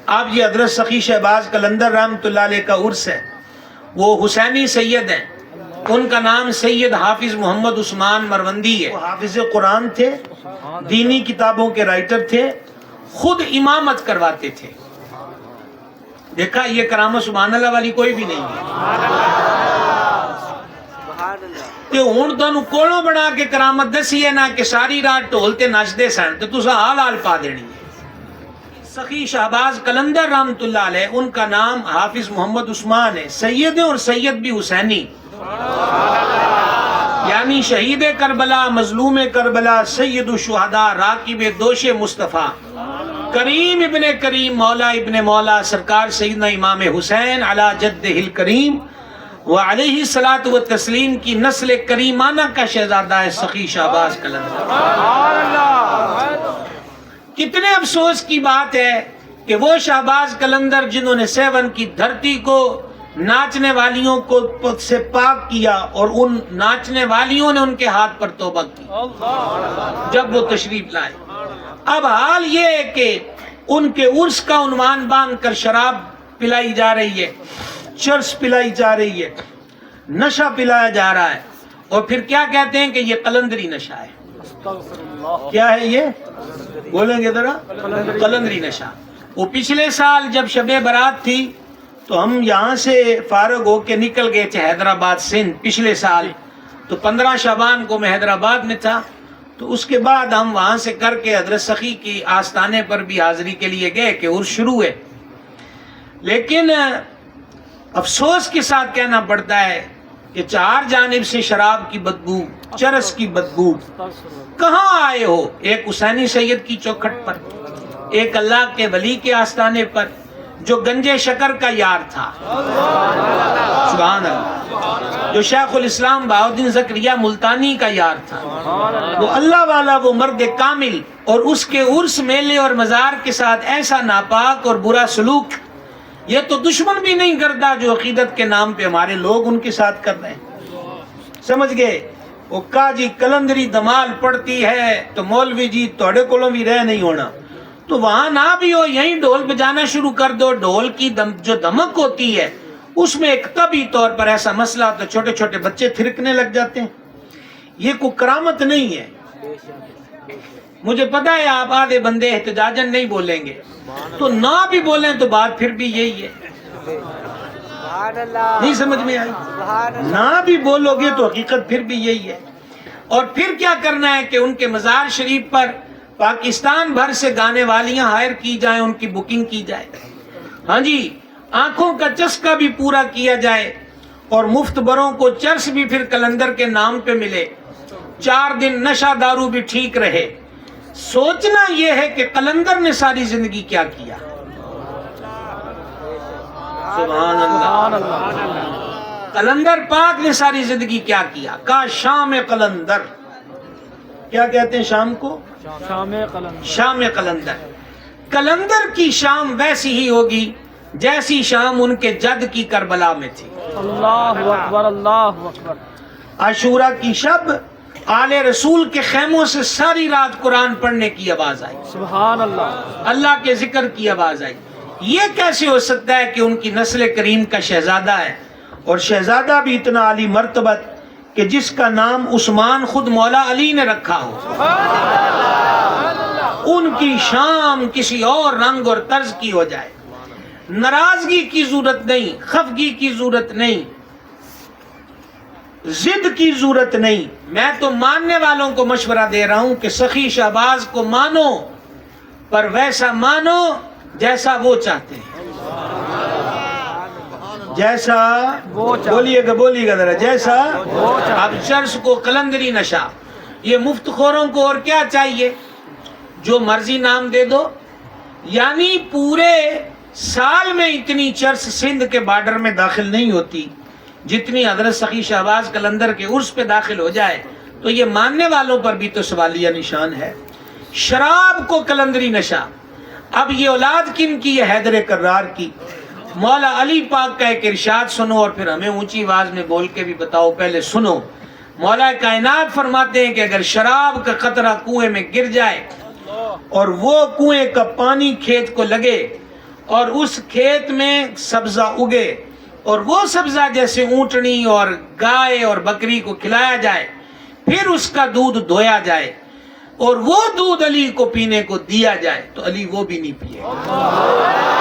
اب یہ حضرت سخی شہباز قلندر رحمۃ اللہ علیہ کا عرس ہے. وہ حسینی سید ہیں، ان کا نام سید حافظ محمد عثمان مروندی ہے. وہ حافظ قرآن تھے، دینی کتابوں کے رائٹر تھے، خود امامت کرواتے تھے. دیکھا یہ کرامت سبحان اللہ والی کوئی بھی نہیں ہے. تے ہن تانوں کولوں بنا کے کرامت دسی ہے نا کہ ساری رات ڈھولتے نچدے سن تے تساں حال حال پا دینی ہے. سخی شہباز قلندر رحمۃ اللہ علیہ، ان کا نام حافظ محمد عثمان ہے. سید ہیں اور سید بھی حسینی، یعنی شہید کربلا، مظلوم کربلا، سید الشہداء، راکب دوش مصطفیٰ، کریم ابن کریم، مولا ابن مولا، سرکار سیدنا امام حسین علی جدہ الکریم وعلیہ الصلاۃ والتسلیم کی نسل کریمانہ کا شہزادہ ہے سخی شہباز قلندر. کتنے افسوس کی بات ہے کہ وہ شہباز قلندر جنہوں نے سیون کی دھرتی کو ناچنے والیوں کو سے پاک کیا اور ان ناچنے والیوں نے ان کے ہاتھ پر توبہ کی جب وہ تشریف لائے. اب حال یہ ہے کہ ان کے عرس کا عنوان باندھ کر شراب پلائی جا رہی ہے، چرس پلائی جا رہی ہے، نشہ پلایا جا رہا ہے، اور پھر کیا کہتے ہیں کہ یہ قلندری نشہ ہے. کیا ہے یہ؟ بولیں گے ذرا. قلندری نشہ. وہ پچھلے سال جب شب برات تھی تو ہم یہاں سے فارغ ہو کے نکل گئے تھے حیدرآباد سندھ پچھلے سال. تو 15 شعبان کو میں حیدرآباد میں تھا، تو اس کے بعد ہم وہاں سے کر کے حضرت سخی کی آستانے پر بھی حاضری کے لیے گئے کہ عرس شروع ہے. لیکن افسوس کے ساتھ کہنا پڑتا ہے کہ 4 جانب سے شراب کی بدبو، چرس کی بدبو. کہاں آئے ہو؟ ایک حسینی سید کی چوکھٹ پر، ایک اللہ کے ولی کے آستانے پر جو گنجے شکر کا یار تھا، سبحان اللہ، جو شیخ الاسلام بہاؤالدین زکریہ ملتانی کا یار تھا، وہ اللہ والا، وہ مرد کامل، اور اس کے عرس میلے اور مزار کے ساتھ ایسا ناپاک اور برا سلوک، یہ تو دشمن بھی نہیں کرتا جو عقیدت کے نام پہ ہمارے لوگ ان کے ساتھ کر رہے ہیں. سمجھ گئے؟ وہ کہا جی قلندری دمال پڑتی ہے تو مولوی جی توڑے کولوں بھی رہ نہیں ہونا. تو وہاں نہ بھی ہو، یہیں ڈھول بجانا شروع کر دو. ڈھول کی جو دمک ہوتی ہے اس میں ایک طبعی طور پر ایسا مسئلہ تو چھوٹے چھوٹے بچے تھرکنے لگ جاتے ہیں. یہ کوئی کرامت نہیں ہے. مجھے پتا ہے آپ آدھے بندے احتجاجن نہیں بولیں گے، تو نہ بھی بولیں تو بات پھر بھی یہی ہے. نہیں سمجھ میں آئی؟ نہ بھی بولو گے تو حقیقت پھر بھی یہی ہے. اور پھر کیا کرنا ہے کہ ان کے مزار شریف پر پاکستان بھر سے گانے والیاں ہائر کی جائیں، ان کی بکنگ کی جائے، ہاں جی، آنکھوں کا چسکا بھی پورا کیا جائے، اور مفت بروں کو چرس بھی پھر قلندر کے نام پہ ملے. 4 دن نشہ دارو بھی ٹھیک رہے. سوچنا یہ ہے کہ قلندر نے ساری زندگی کیا کیا. سبحان اللہ. قلندر پاک نے ساری زندگی کیا کیا. کا شام قلندر، کیا کہتے ہیں شام کو؟ شام قلندر. قلندر کی شام ویسی ہی ہوگی جیسی شام ان کے جد کی کربلا میں تھی. اللہ اکبر، اللہ اکبر. عاشورہ کی شب آل رسول کے خیموں سے ساری رات قرآن پڑھنے کی آواز آئی، سبحان اللہ، اللہ کے ذکر کی آواز آئی. یہ کیسے ہو سکتا ہے کہ ان کی نسل کریم کا شہزادہ ہے، اور شہزادہ بھی اتنا عالی مرتبت کہ جس کا نام عثمان خود مولا علی نے رکھا ہو. ان کی شام کسی اور رنگ اور طرز کی ہو جائے. ناراضگی کی ضرورت نہیں، خفگی کی ضرورت نہیں، ضد کی ضرورت نہیں. میں تو ماننے والوں کو مشورہ دے رہا ہوں کہ سخی شہباز کو مانو، پر ویسا مانو جیسا وہ چاہتے ہیں. جیسا بولیے گا ذرا، جیسا. اب چرس کو قلندری نشہ، یہ مفت خوروں کو اور کیا چاہیے؟ جو مرضی نام دے دو. یعنی پورے سال میں اتنی چرس سندھ کے بارڈر میں داخل نہیں ہوتی جتنی حضرت سخی شہباز قلندر کے عرس پہ داخل ہو جائے. تو یہ ماننے والوں پر بھی تو سوالیہ نشان ہے. شراب کو قلندری نشہ. اب یہ اولاد کن کی ہے؟ حیدر کرار کی. مولا علی پاک کا ایک ارشاد سنو اور پھر ہمیں اونچی آواز میں بول کے بھی بتاؤ. پہلے سنو. مولا کائنات فرماتے ہیں کہ اگر شراب کا قطرہ کنویں میں گر جائے اور وہ کنویں کا پانی کھیت کو لگے اور اس کھیت میں سبزہ اگے اور وہ سبزہ جیسے اونٹنی اور گائے اور بکری کو کھلایا جائے، پھر اس کا دودھ دھویا جائے اور وہ دودھ علی کو پینے کو دیا جائے، تو علی وہ بھی نہیں پیے گا۔